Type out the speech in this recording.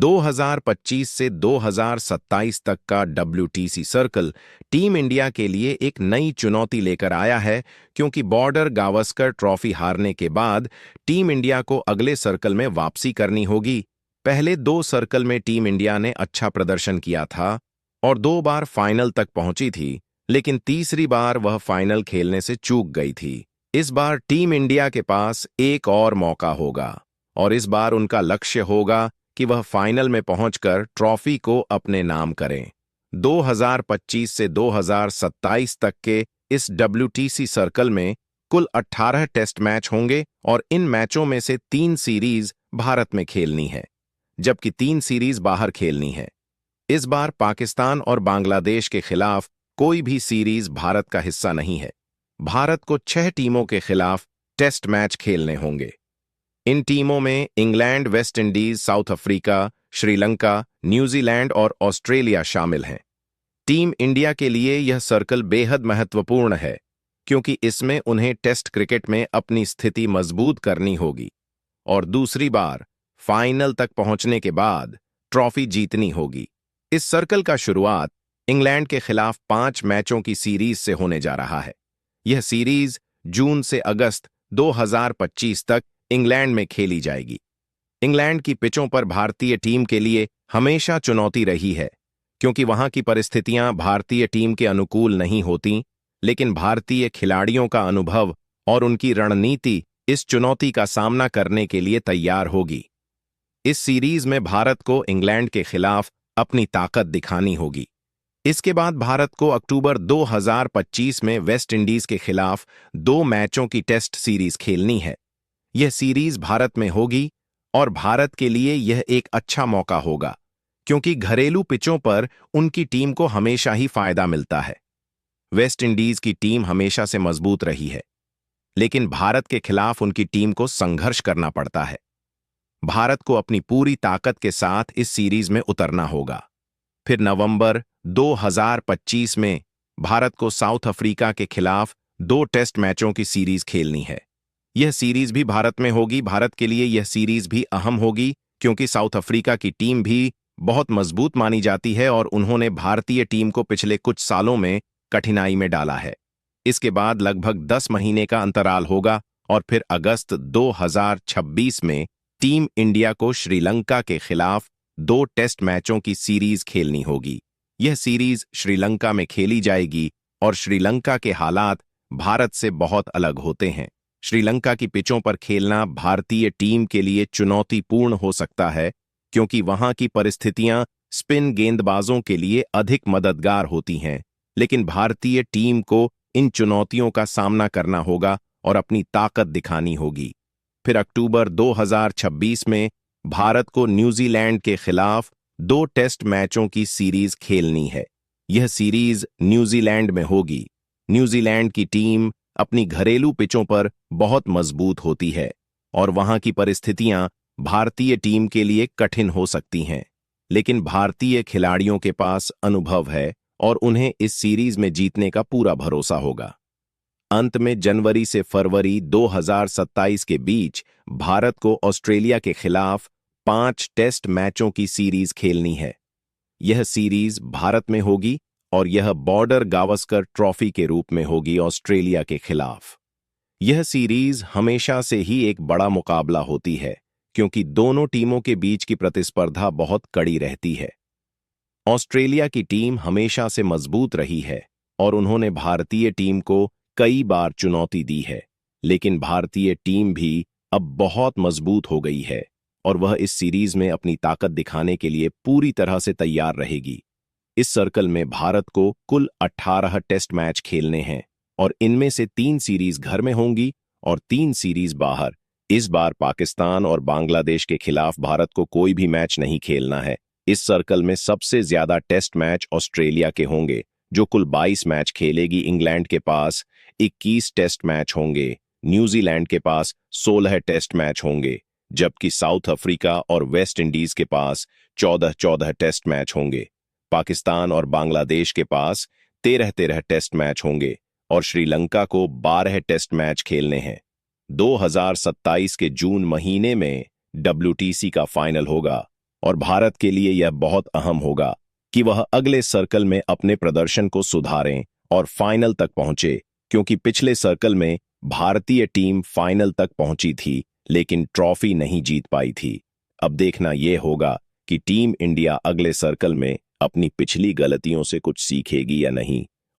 2025 से 2027 तक का WTC सर्कल टीम इंडिया के लिए एक नई चुनौती लेकर आया है, क्योंकि बॉर्डर गावस्कर ट्रॉफी हारने के बाद टीम इंडिया को अगले सर्कल में वापसी करनी होगी। पहले 2 सर्कल में टीम इंडिया ने अच्छा प्रदर्शन किया था और 2 बार फाइनल तक पहुंची थी, लेकिन तीसरी बार वह फाइनल खेलने से चूक गई थी। इस बार टीम इंडिया के पास एक और मौका होगा और इस बार उनका लक्ष्य होगा कि वह फाइनल में पहुंचकर ट्रॉफी को अपने नाम करें। 2025 से 2027 तक के इस WTC सर्कल में कुल 18 टेस्ट मैच होंगे और इन मैचों में से 3 सीरीज भारत में खेलनी है, जबकि 3 सीरीज बाहर खेलनी है। इस बार पाकिस्तान और बांग्लादेश के खिलाफ कोई भी सीरीज भारत का हिस्सा नहीं है। भारत को 6 टीमों के खिलाफ टेस्ट मैच खेलने होंगे। इन टीमों में England, West Indies, south Africa, Sri Lanka, New Zealand और ऑस्ट्रेलिया शामिल हैं। टीम इंडिया के लिए यह सर्कल बेहद महत्वपूर्ण है, क्योंकि इसमें उन्हें टेस्ट क्रिकेट में अपनी स्थिति मजबूत करनी होगी और दूसरी बार फाइनल तक पहुंचने के बाद ट्रॉफी जीतनी होगी। इस सर्कल का शुरुआत इंग्लैंड के खिलाफ 5 मैचों की सीरीज से होने जा रहा है। यह सीरीज जून से अगस्त 2025 तक इंग्लैंड में खेली जाएगी। इंग्लैंड की पिचों पर भारतीय टीम के लिए हमेशा चुनौती रही है, क्योंकि वहां की परिस्थितियां भारतीय टीम के अनुकूल नहीं होती, लेकिन भारतीय खिलाड़ियों का अनुभव और उनकी रणनीति इस चुनौती का सामना करने के लिए तैयार होगी। इस सीरीज में भारत को इंग्लैंड के खिलाफ अपनी ताकत दिखानी होगी। इसके बाद भारत को अक्टूबर 2025 में वेस्ट इंडीज के खिलाफ 2 मैचों की टेस्ट सीरीज खेलनी है। यह सीरीज भारत में होगी और भारत के लिए यह एक अच्छा मौका होगा, क्योंकि घरेलू पिचों पर उनकी टीम को हमेशा ही फायदा मिलता है। वेस्ट इंडीज की टीम हमेशा से मजबूत रही है, लेकिन भारत के खिलाफ उनकी टीम को संघर्ष करना पड़ता है। भारत को अपनी पूरी ताकत के साथ इस सीरीज में उतरना होगा। फिर नवंबर 2025 में भारत को साउथ अफ्रीका के खिलाफ 2 टेस्ट मैचों की सीरीज खेलनी है। यह सीरीज भी भारत में होगी। भारत के लिए यह सीरीज भी अहम होगी, क्योंकि साउथ अफ्रीका की टीम भी बहुत मजबूत मानी जाती है और उन्होंने भारतीय टीम को पिछले कुछ सालों में कठिनाई में डाला है। इसके बाद लगभग 10 महीने का अंतराल होगा और फिर अगस्त 2026 में टीम इंडिया को श्रीलंका के खिलाफ 2 टेस्ट मैचों की सीरीज खेलनी होगी। यह सीरीज श्रीलंका में खेली जाएगी और श्रीलंका के हालात भारत से बहुत अलग होते हैं। श्रीलंका की पिचों पर खेलना भारतीय टीम के लिए चुनौतीपूर्ण हो सकता है, क्योंकि वहां की परिस्थितियां स्पिन गेंदबाजों के लिए अधिक मददगार होती हैं, लेकिन भारतीय टीम को इन चुनौतियों का सामना करना होगा और अपनी ताकत दिखानी होगी। फिर अक्टूबर 2026 में भारत को न्यूजीलैंड के खिलाफ 2 टेस्ट मैचों की सीरीज खेलनी है। यह सीरीज न्यूजीलैंड में होगी। न्यूजीलैंड की टीम अपनी घरेलू पिचों पर बहुत मजबूत होती है और वहां की परिस्थितियां भारतीय टीम के लिए कठिन हो सकती हैं, लेकिन भारतीय खिलाड़ियों के पास अनुभव है और उन्हें इस सीरीज में जीतने का पूरा भरोसा होगा। अंत में जनवरी से फरवरी 2027 के बीच भारत को ऑस्ट्रेलिया के खिलाफ 5 टेस्ट मैचों की सीरीज खेलनी है। यह सीरीज भारत में होगी और यह बॉर्डर गावस्कर ट्रॉफी के रूप में होगी ऑस्ट्रेलिया के खिलाफ। यह सीरीज हमेशा से ही एक बड़ा मुकाबला होती है, क्योंकि दोनों टीमों के बीच की प्रतिस्पर्धा बहुत कड़ी रहती है। ऑस्ट्रेलिया की टीम हमेशा से मजबूत रही है और उन्होंने भारतीय टीम को कई बार चुनौती दी है, लेकिन भारतीय टीम भी अब बहुत मजबूत हो गई है और वह इस सीरीज में अपनी ताकत दिखाने के लिए पूरी तरह से तैयार रहेगी। इस सर्कल में भारत को कुल 18 टेस्ट मैच खेलने हैं और इनमें से 3 सीरीज घर में होंगी और 3 सीरीज बाहर। इस बार पाकिस्तान और बांग्लादेश के खिलाफ भारत को कोई भी मैच नहीं खेलना है। इस सर्कल में सबसे ज्यादा टेस्ट मैच ऑस्ट्रेलिया के होंगे, जो कुल 22 मैच खेलेगी। इंग्लैंड के पास 21 टेस्ट मैच होंगे, न्यूजीलैंड के पास 16 टेस्ट मैच होंगे, जबकि साउथ अफ्रीका और वेस्ट इंडीज के पास 14 टेस्ट मैच होंगे। पाकिस्तान और बांग्लादेश के पास 13 टेस्ट मैच होंगे और श्रीलंका को 12 टेस्ट मैच खेलने हैं। 2027 के जून महीने में WTC का फाइनल होगा और भारत के लिए यह बहुत अहम होगा कि वह अगले सर्कल में अपने प्रदर्शन को सुधारें और फाइनल तक पहुंचे, क्योंकि पिछले सर्कल में भारतीय टीम फाइनल तक पहुंची थी लेकिन ट्रॉफी नहीं जीत पाई थी। अब देखना यह होगा कि टीम इंडिया अगले सर्कल में अपनी पिछली गलतियों से कुछ सीखेगी या नहीं।